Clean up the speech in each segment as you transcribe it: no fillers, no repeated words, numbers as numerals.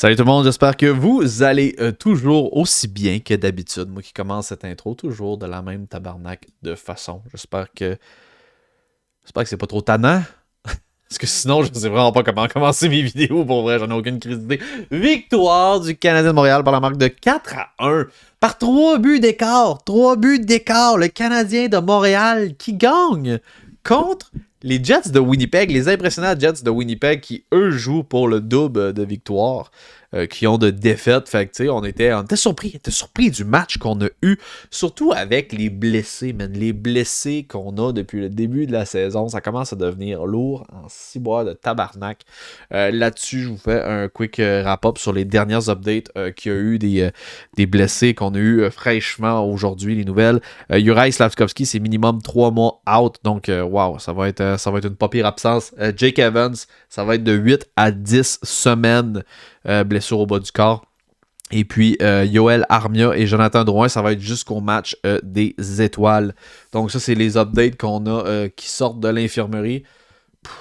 Salut tout le monde, j'espère que vous allez toujours aussi bien que d'habitude. Moi qui commence cette intro toujours de la même tabarnak de façon. J'espère que c'est pas trop tannant. Parce que sinon, je sais vraiment pas comment commencer mes vidéos. Pour vrai, j'en ai aucune crise d'idée. Victoire du Canadien de Montréal par la marque de 4-1. Par 3 buts d'écart. 3 buts d'écart. Le Canadien de Montréal qui gagne contre les Jets de Winnipeg. Les impressionnants Jets de Winnipeg qui, eux, jouent pour le double de victoire. Qui ont de défaites. Fait que, tu sais, on était surpris du match qu'on a eu. Surtout avec les blessés, man. Les blessés qu'on a depuis le début de la saison. Ça commence à devenir lourd en ciboire de tabarnak. Là-dessus, je vous fais un quick wrap-up sur les dernières updates qu'il y a eu des blessés qu'on a eu fraîchement aujourd'hui, les nouvelles. Juraj Slafkovský, c'est minimum 3 mois out. Donc, wow, ça va être une pas pire absence. Jake Evans, ça va être de 8 à 10 semaines. Blessure au bas du corps. Et puis, Yoel Armia et Jonathan Drouin, ça va être jusqu'au match des étoiles. Donc ça, c'est les updates qu'on a qui sortent de l'infirmerie.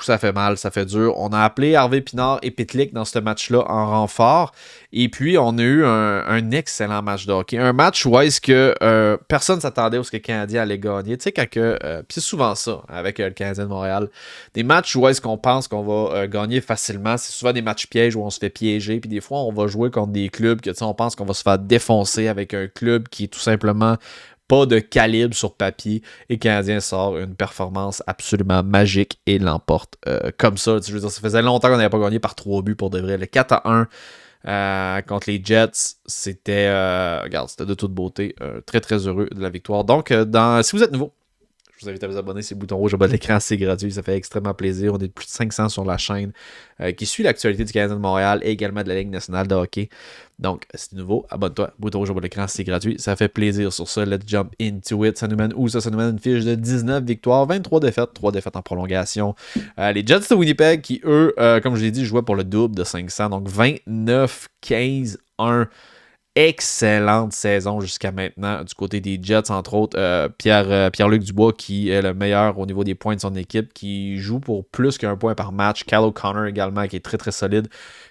Ça fait mal, ça fait dur. On a appelé Harvey Pinard et Pitlick dans ce match-là en renfort. Et puis, on a eu un excellent match de hockey. Un match où est-ce que personne ne s'attendait à ce que le Canadien allait gagner. Tu sais, puis c'est souvent ça avec le Canadien de Montréal. Des matchs où est-ce qu'on pense qu'on va gagner facilement. C'est souvent des matchs pièges où on se fait piéger. Puis des fois, on va jouer contre des clubs que, tu sais, on pense qu'on va se faire défoncer avec un club qui est tout simplement pas de calibre sur papier, et le Canadien sort une performance absolument magique et l'emporte comme ça. Je veux dire, ça faisait longtemps qu'on n'avait pas gagné par 3 buts pour de vrai. Le 4-1 contre les Jets, c'était de toute beauté. Très très heureux de la victoire. Donc, si vous êtes nouveau, je vous invite à vous abonner, c'est le bouton rouge au bas de l'écran, c'est gratuit, ça fait extrêmement plaisir. On est de plus de 500 sur la chaîne qui suit l'actualité du Canadien de Montréal et également de la Ligue nationale de hockey. Donc, c'est nouveau, abonne-toi, bouton rouge au bas de l'écran, c'est gratuit, ça fait plaisir. Sur ça, let's jump into it. Ça nous mène où ça? Ça nous mène une fiche de 19 victoires, 23 défaites, 3 défaites en prolongation. Les Jets de Winnipeg qui, eux, comme je l'ai dit, jouaient pour le double de 500, donc 29-15-1. Excellente saison jusqu'à maintenant du côté des Jets, entre autres Pierre-Luc Dubois qui est le meilleur au niveau des points de son équipe, qui joue pour plus qu'un point par match. Kyle O'Connor également qui est très très solide.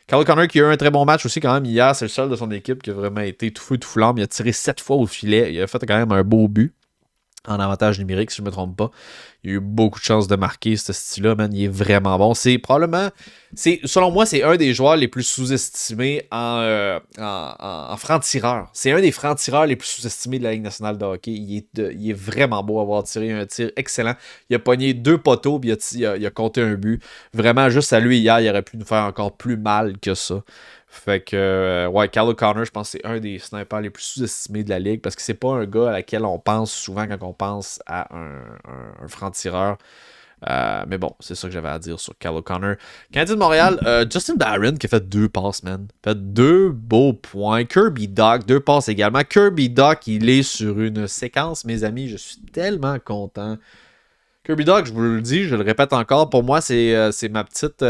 Kyle O'Connor qui a eu un très bon match aussi quand même hier, c'est le seul de son équipe qui a vraiment été tout feu tout flamme. Il a tiré 7 fois au filet, il a fait quand même un beau but en avantage numérique si je ne me trompe pas. Il a eu beaucoup de chances de marquer ce style-là, man. Il est vraiment bon. Selon moi, c'est un des joueurs les plus sous-estimés en franc-tireur. C'est un des francs-tireurs les plus sous-estimés de la Ligue nationale de hockey. Il est vraiment beau à avoir tiré un tir excellent. Il a pogné 2 poteaux puis il a compté un but. Vraiment, juste à lui hier, il aurait pu nous faire encore plus mal que ça. Fait que, Kyle O'Connor, je pense que c'est un des snipers les plus sous-estimés de la ligue parce que c'est pas un gars à laquelle on pense souvent quand on pense à un franc-tireur. Mais bon, c'est ça que j'avais à dire sur Kyle O'Connor. Canadien de Montréal, Justin Barron qui a fait 2 passes, man. Fait 2 beaux points. Kirby Dach, 2 passes également. Kirby Dach, il est sur une séquence, mes amis. Je suis tellement content. Kirby Dach, je vous le dis, je le répète encore, pour moi, c'est ma petite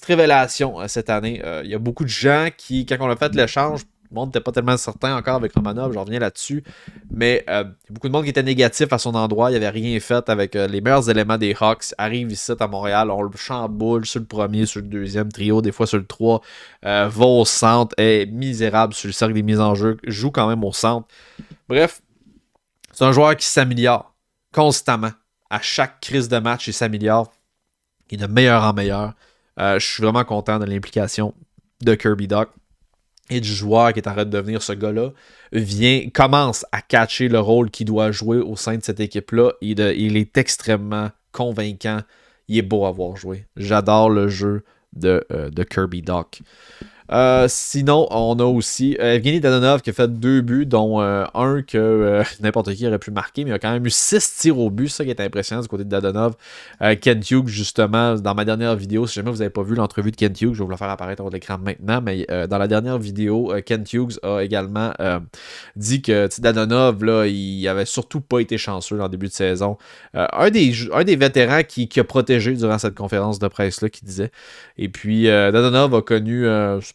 révélation cette année. Il y a beaucoup de gens qui, quand on a fait l'échange, le monde n'était pas tellement certain encore avec Romanov, j'en reviens là-dessus, mais il y a beaucoup de monde qui était négatif à son endroit, il n'avait rien fait avec les meilleurs éléments des Hawks, arrive ici à Montréal, on le chamboule sur le premier, sur le deuxième trio, des fois sur le 3, va au centre, est misérable sur le cercle des mises en jeu, joue quand même au centre. Bref, c'est un joueur qui s'améliore constamment. À chaque crise de match, il s'améliore. Il est de meilleur en meilleur. Je suis vraiment content de l'implication de Kirby Dach et du joueur qui est en train de devenir ce gars-là. Commence à catcher le rôle qu'il doit jouer au sein de cette équipe-là. Il est extrêmement convaincant. Il est beau à voir jouer. J'adore le jeu de Kirby Dach. Sinon, on a aussi Evgeny Dadonov qui a fait 2 buts, dont un que n'importe qui aurait pu marquer, mais il a quand même eu 6 tirs au but, c'est ça qui est impressionnant du côté de Dadonov. Kent Hughes, justement, dans ma dernière vidéo, si jamais vous n'avez pas vu l'entrevue de Kent Hughes, je vais vous la faire apparaître sur l'écran maintenant, mais dans la dernière vidéo, Kent Hughes a également dit que Dadonov, là, il avait surtout pas été chanceux dans le début de saison. Un des vétérans qui a protégé durant cette conférence de presse-là, qui disait. Et puis, Dadonov a connu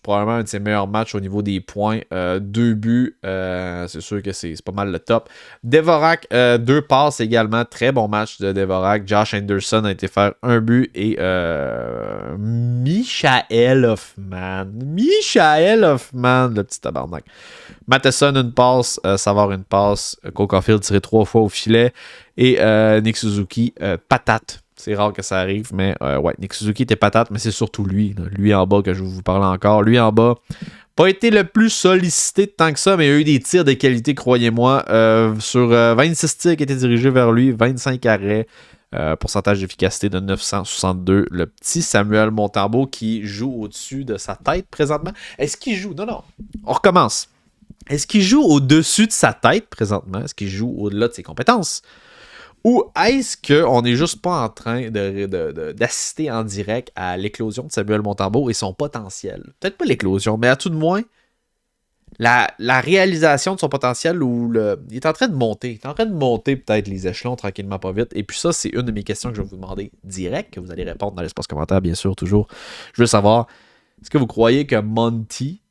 probablement un de ses meilleurs matchs au niveau des points. 2 buts, c'est sûr que c'est pas mal le top. Dvorak, 2 passes également. Très bon match de Dvorak. Josh Anderson a été faire un but et Michael Hoffman, le petit tabarnak. Matheson, une passe. Savard, une passe. Cole Caulfield tiré 3 fois au filet. Et Nick Suzuki, patate. C'est rare que ça arrive, mais ouais, Nick Suzuki était patate, mais c'est surtout lui. Là. Lui en bas que je vais vous parler encore. Lui en bas, pas été le plus sollicité tant que ça, mais il a eu des tirs de qualité, croyez-moi. Sur 26 tirs qui étaient dirigés vers lui, 25 arrêts. Pourcentage d'efficacité de 962. Le petit Samuel Montembeault qui joue au-dessus de sa tête présentement. Est-ce qu'il joue? Non. On recommence. Est-ce qu'il joue au-dessus de sa tête présentement? Est-ce qu'il joue au-delà de ses compétences? Ou est-ce qu'on n'est juste pas en train d'assister en direct à l'éclosion de Samuel Montembeault et son potentiel? Peut-être pas l'éclosion, mais à tout de moins, la réalisation de son potentiel il est en train de monter. Il est en train de monter peut-être les échelons tranquillement, pas vite. Et puis ça, c'est une de mes questions que je vais vous demander direct, que vous allez répondre dans l'espace commentaire, bien sûr, toujours. Je veux savoir, est-ce que vous croyez que Monty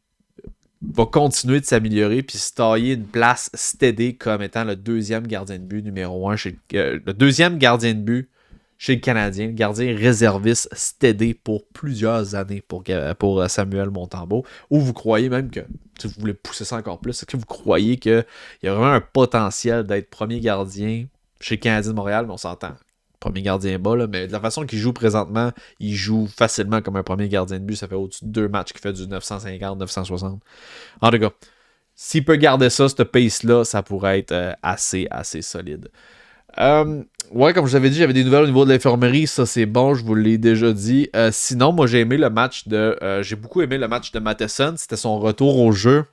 va continuer de s'améliorer puis se tailler une place steady comme étant le deuxième gardien de but numéro 1 le deuxième gardien de but chez le Canadien, le gardien réserviste steady pour plusieurs années pour Samuel Montembeault, ou vous croyez même que, si vous voulez pousser ça encore plus, est-ce que vous croyez qu'il y a vraiment un potentiel d'être premier gardien chez le Canadien de Montréal, mais on s'entend, premier gardien bas, là, mais de la façon qu'il joue présentement, il joue facilement comme un premier gardien de but. Ça fait au-dessus de 2 matchs qu'il fait du 950, 960. En tout cas, s'il peut garder ça, ce pace-là, ça pourrait être assez solide. Ouais, comme je vous avais dit, j'avais des nouvelles au niveau de l'infirmerie. Ça, c'est bon, je vous l'ai déjà dit. Sinon, moi, j'ai beaucoup aimé le match de Matheson. C'était son retour au jeu.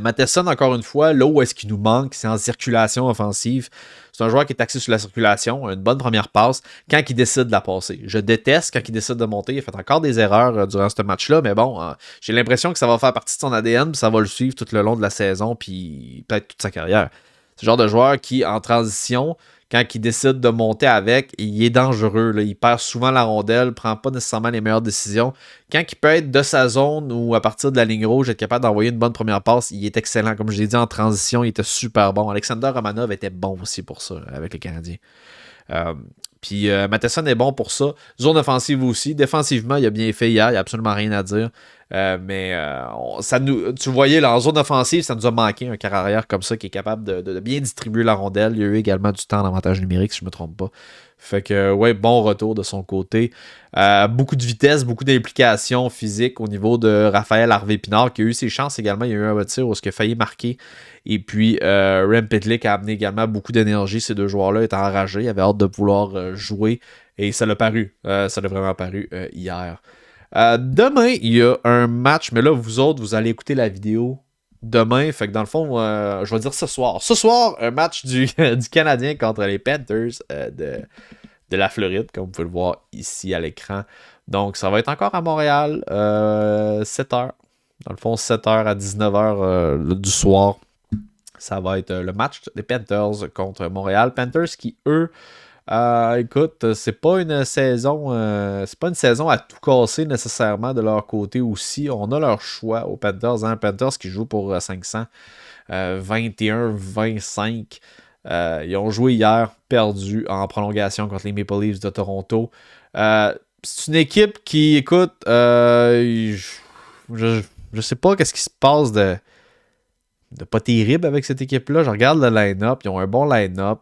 Matheson, encore une fois, là où est-ce qu'il nous manque, c'est en circulation offensive. C'est un joueur qui est axé sur la circulation, une bonne première passe, quand il décide de la passer. Je déteste quand il décide de monter. Il a fait encore des erreurs durant ce match-là, mais bon, j'ai l'impression que ça va faire partie de son ADN, puis ça va le suivre tout le long de la saison, puis peut-être toute sa carrière. C'est le genre de joueur qui, en transition, quand il décide de monter avec, il est dangereux. Là. Il perd souvent la rondelle, prend pas nécessairement les meilleures décisions. Quand il peut être de sa zone ou à partir de la ligne rouge, être capable d'envoyer une bonne première passe, il est excellent. Comme je l'ai dit, en transition, il était super bon. Alexander Romanov était bon aussi pour ça avec les Canadiens. Puis Matheson est bon pour ça. Zone offensive aussi. Défensivement, il a bien fait hier. Il n'y a absolument rien à dire. Tu voyais, là, en zone offensive, ça nous a manqué un carrière arrière comme ça qui est capable de bien distribuer la rondelle. Il y a eu également du temps d'avantage numérique, si je ne me trompe pas. Fait que, ouais, bon retour de son côté. Beaucoup de vitesse, beaucoup d'implication physique au niveau de Raphaël Harvey-Pinard qui a eu ses chances également. Il y a eu un tir où il a failli marquer. Et puis, Rem Pitlick a amené également beaucoup d'énergie. Ces deux joueurs-là étaient enragés. Ils avaient hâte de vouloir jouer. Et ça l'a paru. Ça l'a vraiment paru hier. Demain, il y a un match. Mais là, vous autres, vous allez écouter la vidéo demain. Fait que dans le fond, je vais dire ce soir. Ce soir, un match du Canadien contre les Panthers de la Floride, comme vous pouvez le voir ici à l'écran. Donc, ça va être encore à Montréal, 7h. Dans le fond, 7h à 19h du soir. Ça va être le match des Panthers contre Montréal. Panthers qui, eux, écoute, c'est pas une saison à tout casser nécessairement de leur côté aussi. On a leur choix aux Panthers. Hein? Panthers qui jouent pour 500, 21-25. Ils ont joué hier, perdu en prolongation contre les Maple Leafs de Toronto. C'est une équipe qui, écoute, je sais pas qu'est-ce qui se passe de pas terrible avec cette équipe-là. Je regarde le line-up. Ils ont un bon line-up.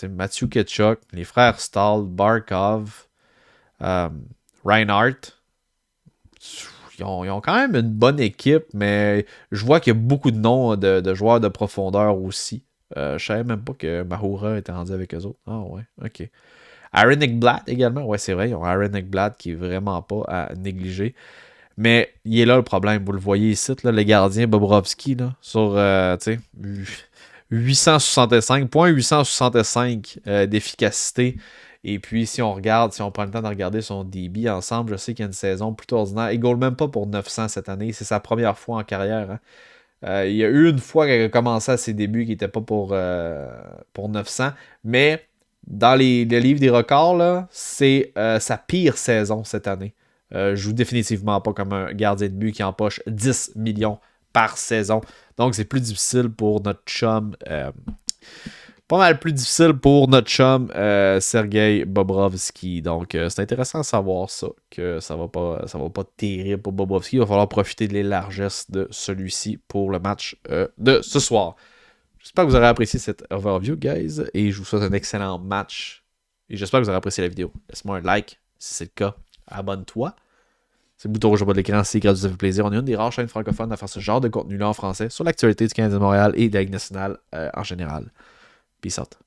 Matthew Tkachuk, les frères Stahl, Barkov, Reinhardt. Ils ont quand même une bonne équipe, mais je vois qu'il y a beaucoup de noms de joueurs de profondeur aussi. Je savais même pas que Mahura était rendu avec eux autres. Ah ouais, ok. Aaron Ekblad également. Ouais, c'est vrai, ils ont Aaron Ekblad qui est vraiment pas à négliger. Mais il est là le problème. Vous le voyez ici, là, le gardien Bobrovski, là, sur 865 d'efficacité. Et puis, si on prend le temps de regarder son débit ensemble, je sais qu'il y a une saison plutôt ordinaire. Il ne goal même pas pour 900 cette année. C'est sa première fois en carrière. Hein. Il y a eu une fois qu'il a commencé à ses débuts qui n'était pas pour 900. Mais dans les livres des records, là, c'est sa pire saison cette année. joue définitivement pas comme un gardien de but qui empoche 10 millions par saison. Donc, c'est plus difficile pour notre chum. Pas mal plus difficile pour notre chum Sergei Bobrovski. Donc, c'est intéressant de savoir ça, que ça va pas terrible pour Bobrovski. Il va falloir profiter de les largesses de celui-ci pour le match de ce soir. J'espère que vous aurez apprécié cette overview, guys, et je vous souhaite un excellent match. Et j'espère que vous aurez apprécié la vidéo. Laisse-moi un like si c'est le cas. Abonne-toi. C'est le bouton rouge au bas de l'écran, c'est gratuit, ça fait plaisir. On est une des rares chaînes francophones à faire ce genre de contenu-là en français sur l'actualité du Canadien de Montréal et de la Ligue nationale en général. Peace out.